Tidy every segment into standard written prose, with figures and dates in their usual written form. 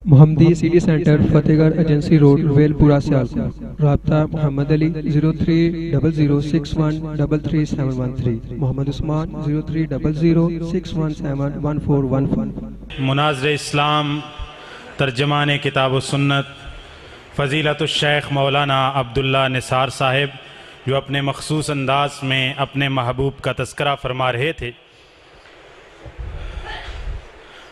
محمدی city centre فتح گڑھ agency road well پورہ سیالکوٹ۔ رابطہ محمد علی 0300613373 محمد عثمان 0300617141. مناظر اسلام ترجمان کتاب و سنت فضیلت الشیخ مولانا عبداللہ نثار صاحب جو اپنے مخصوص انداز میں اپنے محبوب کا تذکرہ فرما رہے تھے۔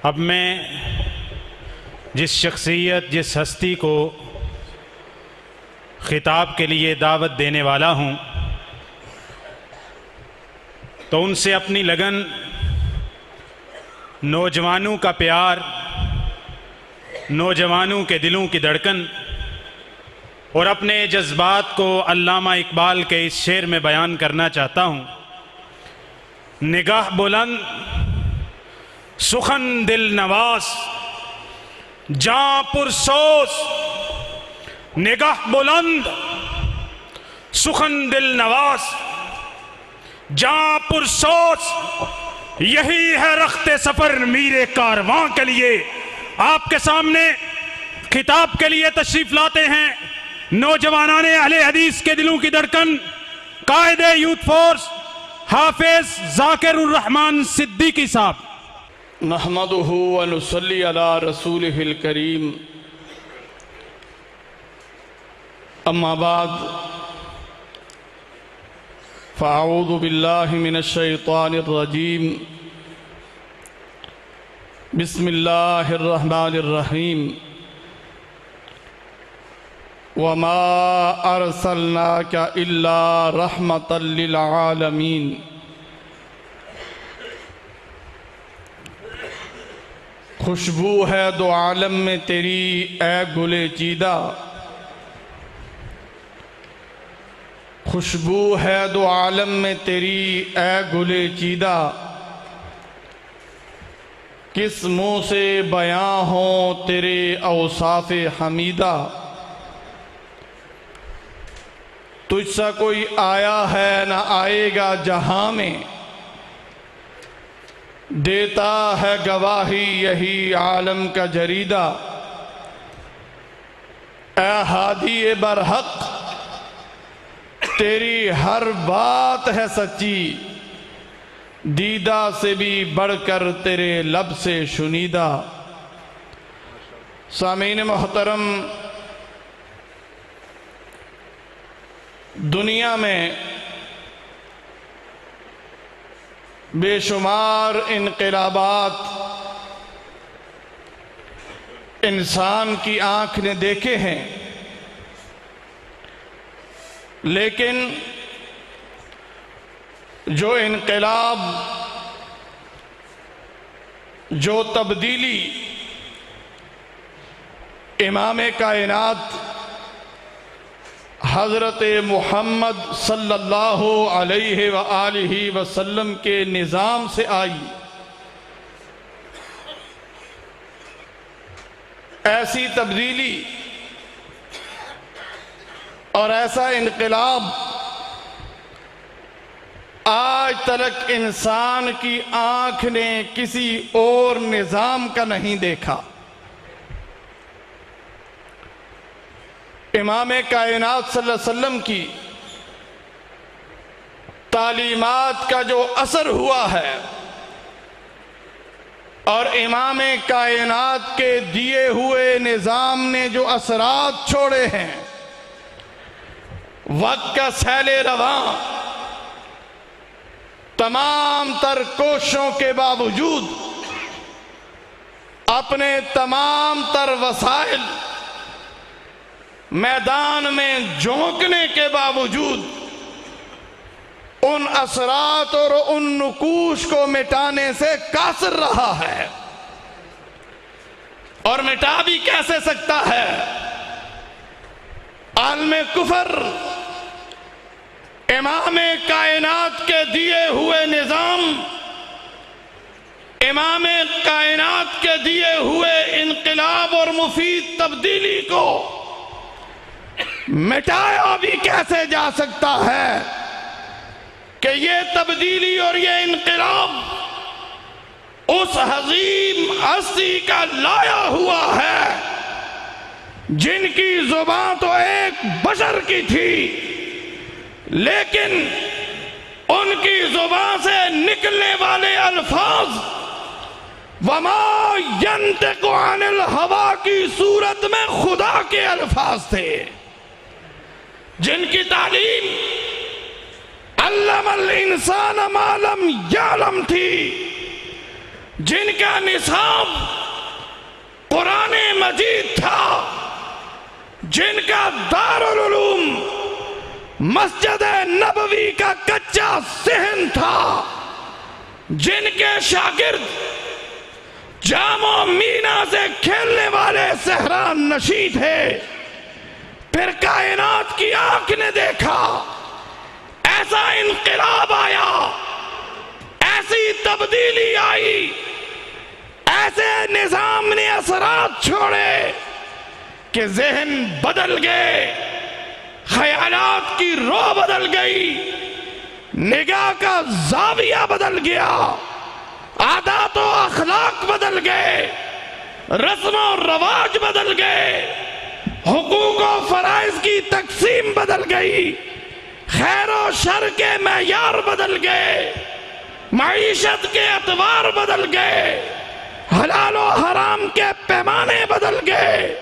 اب میں جس شخصیت جس ہستی کو خطاب کے لیے دعوت دینے والا ہوں تو ان سے اپنی لگن، نوجوانوں کا پیار، نوجوانوں کے دلوں کی دھڑکن اور اپنے جذبات کو علامہ اقبال کے اس شعر میں بیان کرنا چاہتا ہوں۔ نگاہ بلند سخن دل نواز جاں پرسوز، نگاہ بلند سخن دل نواز جاں پرسوز، یہی ہے رخت سفر میرے کارواں کے لیے۔ آپ کے سامنے خطاب کے لیے تشریف لاتے ہیں نوجوانان اہل حدیث کے دلوں کی دھڑکن، قائد یوتھ فورس حافظ ذاکر الرحمن صدیقی صاحب۔ نحمدہ ونصلی علی رسولہ الکریم، اما بعد فاعوذ باللہ من الشیطان الرجیم، بسم اللہ الرحمن الرحیم، وما ارسلناک الا رحمتا للعالمین۔ خوشبو ہے دو عالم میں تیری اے گلِ چیدہ، خوشبو ہے دو عالم میں تیری اے گلِ چیدہ، کس منہ سے بیاں ہوں تیرے اوصاف حمیدہ۔ تجھ سا کوئی آیا ہے نہ آئے گا جہاں میں، دیتا ہے گواہی یہی عالم کا جریدہ۔ اے ہادی برحق تیری ہر بات ہے سچی، دیدہ سے بھی بڑھ کر تیرے لب سے شنیدہ۔ سامعین محترم، دنیا میں بے شمار انقلابات انسان کی آنکھ نے دیکھے ہیں، لیکن جو انقلاب، جو تبدیلی امام کائنات حضرت محمد صلی اللہ علیہ وآلہ وسلم کے نظام سے آئی، ایسی تبدیلی اور ایسا انقلاب آج تک انسان کی آنکھ نے کسی اور نظام کا نہیں دیکھا۔ امام کائنات صلی اللہ علیہ وسلم کی تعلیمات کا جو اثر ہوا ہے اور امام کائنات کے دیے ہوئے نظام نے جو اثرات چھوڑے ہیں، وقت کا سیل رواں تمام تر کوششوں کے باوجود، اپنے تمام تر وسائل میدان میں جھونکنے کے باوجود، ان اثرات اور ان نقوش کو مٹانے سے قاصر رہا ہے۔ اور مٹا بھی کیسے سکتا ہے؟ عالم کفر امام کائنات کے دیے ہوئے نظام، امام کائنات کے دیے ہوئے انقلاب اور مفید تبدیلی کو مٹایا بھی کیسے جا سکتا ہے کہ یہ تبدیلی اور یہ انقلاب اس عظیم ہستی کا لایا ہوا ہے جن کی زبان تو ایک بشر کی تھی لیکن ان کی زبان سے نکلنے والے الفاظ وما ینطق عن الہوا کی صورت میں خدا کے الفاظ تھے، جن کی تعلیم علم الانسان ما لم یعلم تھی، جن کا نصاب قرآن مجید تھا، جن کا دارالعلوم مسجد نبوی کا کچا صحن تھا، جن کے شاگرد جام و مینا سے کھیلنے والے صحران نشیں تھے، پھر کائنات کی آنکھ نے دیکھا ایسا انقلاب آیا، ایسی تبدیلی آئی، ایسے نظام نے اثرات چھوڑے کہ ذہن بدل گئے، خیالات کی رو بدل گئی، نگاہ کا زاویہ بدل گیا، عادات و اخلاق بدل گئے، رسم و رواج بدل گئے، حقوق و فرائض کی تقسیم بدل گئی، خیر و شر کے معیار بدل گئے، معیشت کے اعتبار بدل گئے، حلال و حرام کے پیمانے بدل گئے،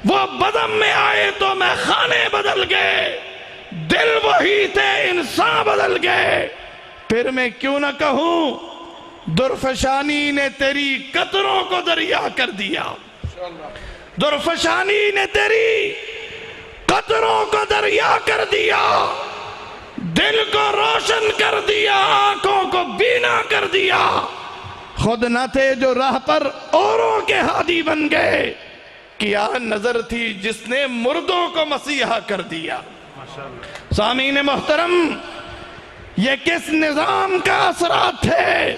وہ بدم میں آئے تو میں خانے بدل گئے، دل وہی تھے انسان بدل گئے۔ پھر میں کیوں نہ کہوں درفشانی نے تیری قطروں کو دریا کر دیا، درفشانی نے تیری قطروں کو دریا کر دیا، دل کو روشن کر دیا، آنکھوں کو بینا کر دیا، خود نہ تھے جو راہ پر اوروں کے ہادی بن گئے، کیا نظر تھی جس نے مردوں کو مسیحا کر دیا۔ سامعین محترم، یہ کس نظام کا اثرات تھے،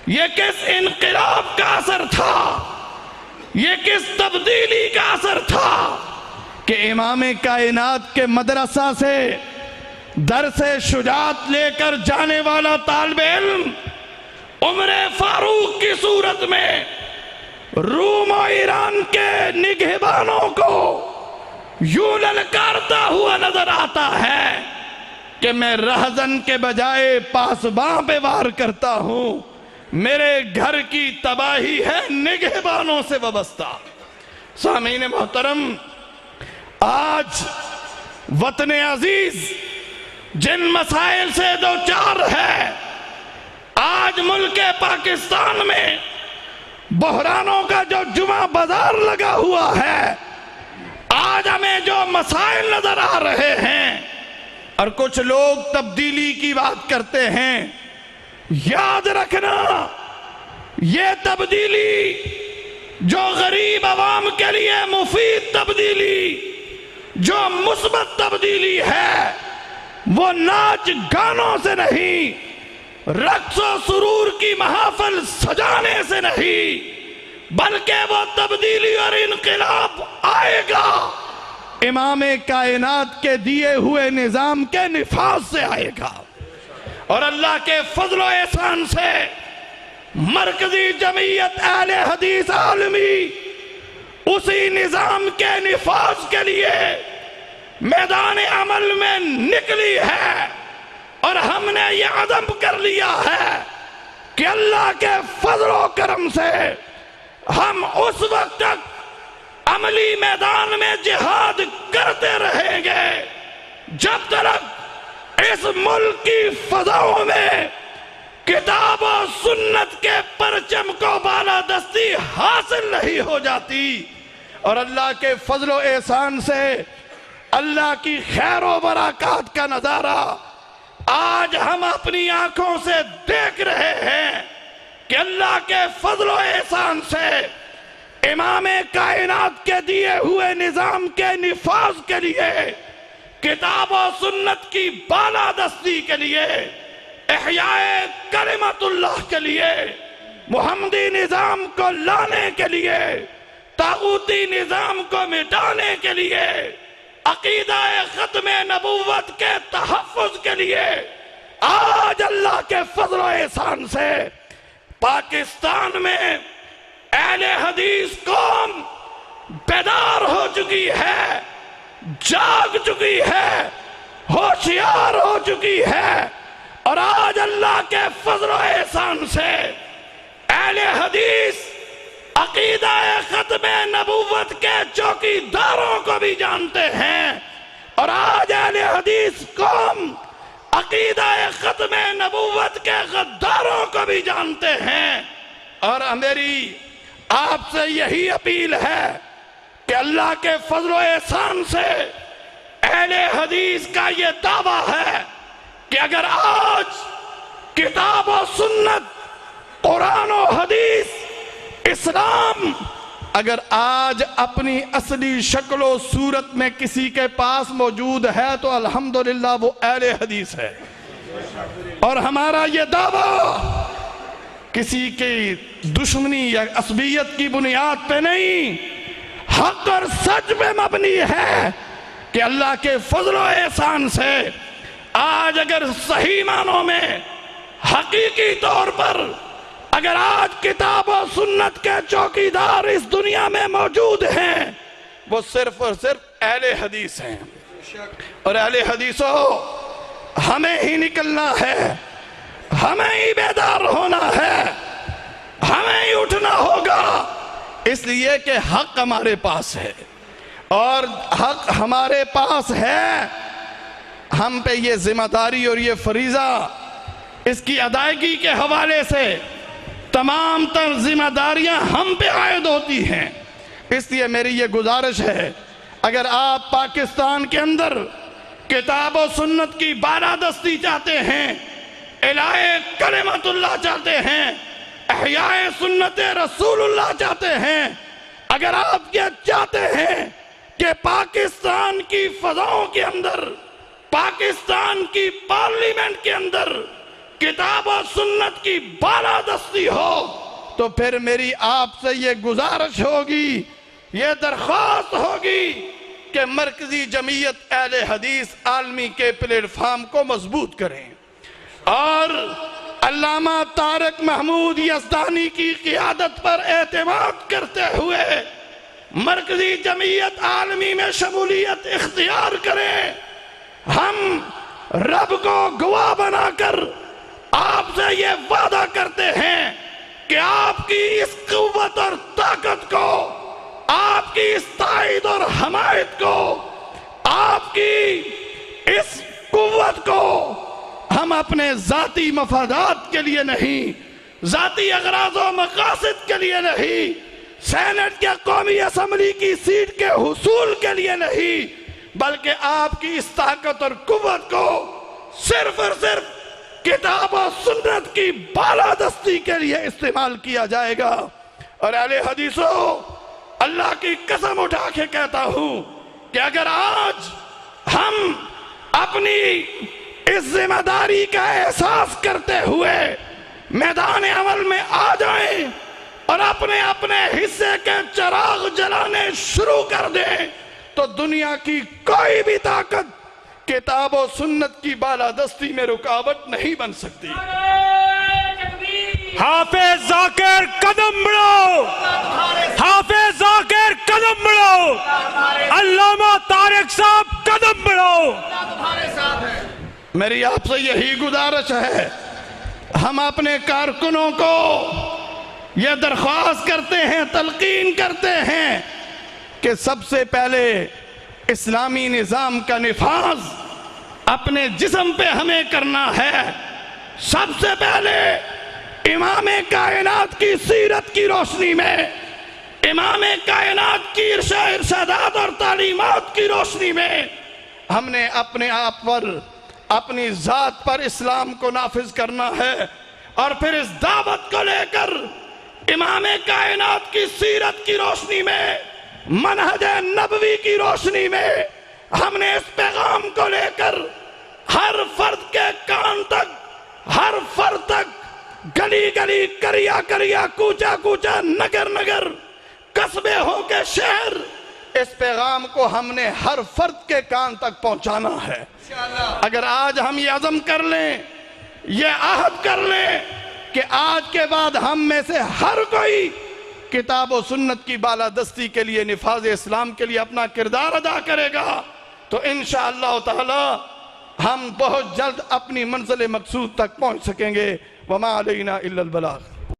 یہ کس انقلاب کا اثر تھا، یہ کس تبدیلی کا اثر تھا کہ امام کائنات کے مدرسہ سے درس شجاعت لے کر جانے والا طالب علم عمر فاروق کی صورت میں روم و ایران کے نگہبانوں کو یوں للکارتا ہوا نظر آتا ہے کہ میں رہزن کے بجائے پاسباں پہ وار کرتا ہوں، میرے گھر کی تباہی ہے نگہبانوں سے وابستہ۔ سامعین محترم، آج وطن عزیز جن مسائل سے دوچار ہے، آج ملک پاکستان میں بحرانوں کا جو جمعہ بازار لگا ہوا ہے، آج ہمیں جو مسائل نظر آ رہے ہیں اور کچھ لوگ تبدیلی کی بات کرتے ہیں، یاد رکھنا یہ تبدیلی جو غریب عوام کے لیے مفید تبدیلی، جو مثبت تبدیلی ہے، وہ ناچ گانوں سے نہیں، رقص و سرور کی محافل سجانے سے نہیں، بلکہ وہ تبدیلی اور انقلاب آئے گا امام کائنات کے دیے ہوئے نظام کے نفاذ سے آئے گا، اور اللہ کے فضل و احسان سے مرکزی جمعیت اہل حدیث عالمی اسی نظام کے نفاذ کے لیے میدان عمل میں نکلی ہے، اور ہم نے یہ عزم کر لیا ہے کہ اللہ کے فضل و کرم سے ہم اس وقت تک عملی میدان میں جہاد کرتے رہیں گے جب تک اس ملک کی فضاؤں میں کتاب و سنت کے پرچم کو بالادستی حاصل نہیں ہو جاتی۔ اور اللہ کے فضل و احسان سے اللہ کی خیر و برکات کا نظارہ آج ہم اپنی آنکھوں سے دیکھ رہے ہیں کہ اللہ کے فضل و احسان سے امام کائنات کے دیے ہوئے نظام کے نفاذ کے لیے، کتاب و سنت کی بالادستی کے لیے، احیاء کلمت اللہ کے لیے، محمدی نظام کو لانے کے لیے، طاغوتی نظام کو مٹانے کے لیے، عقیدہ ختم نبوت کے تحفظ کے لیے آج اللہ کے فضل و احسان سے پاکستان میں اہل حدیث قوم بیدار ہو چکی چکی ہے، جاگ چکی ہے، ہوشیار ہو چکی ہے، اور آج اللہ کے فضل و احسان سے اہل حدیث عقیدہ ختم نبوت کے چوکیداروں کو بھی جانتے ہیں، اور آج اہل حدیث قوم عقیدہ ختم نبوت کے غداروں کو بھی جانتے ہیں۔ اور میری آپ سے یہی اپیل ہے کہ اللہ کے فضل و احسان سے اہل حدیث کا یہ دعویٰ ہے کہ اگر آج کتاب و سنت، قرآن و حدیث، اسلام اگر آج اپنی اصلی شکل و صورت میں کسی کے پاس موجود ہے تو الحمدللہ وہ اہل حدیث ہے۔ اور ہمارا یہ دعویٰ کسی کی دشمنی یا عصبیت کی بنیاد پہ نہیں، حق اور سچ پہ مبنی ہے کہ اللہ کے فضل و احسان سے آج اگر صحیح معنوں میں حقیقی طور پر اگر آج کتاب و سنت کے چوکیدار اس دنیا میں موجود ہیں وہ صرف اور صرف اہل حدیث ہیں۔ اور اہل حدیثوں ہمیں ہی نکلنا ہے، ہمیں ہی بیدار ہونا ہے، ہمیں ہی اٹھنا ہوگا، اس لیے کہ حق ہمارے پاس ہے، اور حق ہمارے پاس ہے۔ ہم پہ یہ ذمہ داری اور یہ فریضہ اس کی ادائیگی کے حوالے سے تمام تر ذمہ داریاں ہم پہ عائد ہوتی ہیں۔ اس لیے میری یہ گزارش ہے، اگر آپ پاکستان کے اندر کتاب و سنت کی بالادستی چاہتے ہیں، الہے کلمت اللہ چاہتے ہیں، احیاء سنت رسول اللہ چاہتے ہیں، اگر آپ یہ چاہتے ہیں کہ پاکستان کی فضاؤں کے اندر، پاکستان کی پارلیمنٹ کے اندر کتاب و سنت کی بالادستی ہو، تو پھر میری آپ سے یہ گزارش ہوگی، یہ درخواست ہوگی کہ مرکزی جمعیت اہل حدیث عالمی کے پلیٹ فارم کو مضبوط کریں، اور علامہ طارق محمود یزدانی کی قیادت پر اعتماد کرتے ہوئے مرکزی جمعیت عالمی میں شمولیت اختیار کریں۔ ہم رب کو گواہ بنا کر آپ سے یہ وعدہ کرتے ہیں کہ آپ کی اس قوت اور طاقت کو، آپ کی اس تائید اور حمایت کو، آپ کی اس قوت کو ہم اپنے ذاتی مفادات کے لیے نہیں، ذاتی اغراض و مقاصد کے لیے نہیں، سینٹ یا قومی اسمبلی کی سیٹ کے حصول کے لیے نہیں، بلکہ آپ کی اس طاقت اور قوت کو صرف اور صرف کتاب و سنت کی بالادستی کے لیے استعمال کیا جائے گا۔ اور اہل حدیثوں، اللہ کی قسم اٹھا کے کہتا ہوں کہ اگر آج ہم اپنی اس ذمہ داری کا احساس کرتے ہوئے میدان عمل میں آ جائیں اور اپنے اپنے حصے کے چراغ جلانے شروع کر دیں تو دنیا کی کوئی بھی طاقت کتاب و سنت کی بالادستی میں رکاوٹ نہیں بن سکتی۔ حافظ ذاکر قدم بڑھاؤ، حافظ ذاکر قدم بڑھاؤ، علامہ طارق صاحب قدم بڑھاؤ۔ میری آپ سے یہی گزارش ہے، ہم اپنے کارکنوں کو یہ درخواست کرتے ہیں، تلقین کرتے ہیں کہ سب سے پہلے اسلامی نظام کا نفاذ اپنے جسم پہ ہمیں کرنا ہے۔ سب سے پہلے امام کائنات کی سیرت کی روشنی میں، امام کائنات کی ارشادات اور تعلیمات کی روشنی میں ہم نے اپنے آپ پر، اپنی ذات پر اسلام کو نافذ کرنا ہے، اور پھر اس دعوت کو لے کر امام کائنات کی سیرت کی روشنی میں، منہج نبوی کی روشنی میں ہم نے اس پیغام کو لے کر ہر فرد کے کان تک، ہر فرد تک، گلی گلی، کریا کریا، کوچا کوچا، نگر نگر، قصبے ہو کے شہر، اس پیغام کو ہم نے ہر فرد کے کان تک پہنچانا ہے۔ اگر آج ہم یہ عزم کر لیں، یہ عہد کر لیں کہ آج کے بعد ہم میں سے ہر کوئی کتاب و سنت کی بالادستی کے لیے، نفاذ اسلام کے لیے اپنا کردار ادا کرے گا تو انشاءاللہ تعالی ہم بہت جلد اپنی منزل مقصود تک پہنچ سکیں گے۔ وما علینا الا البلاغ۔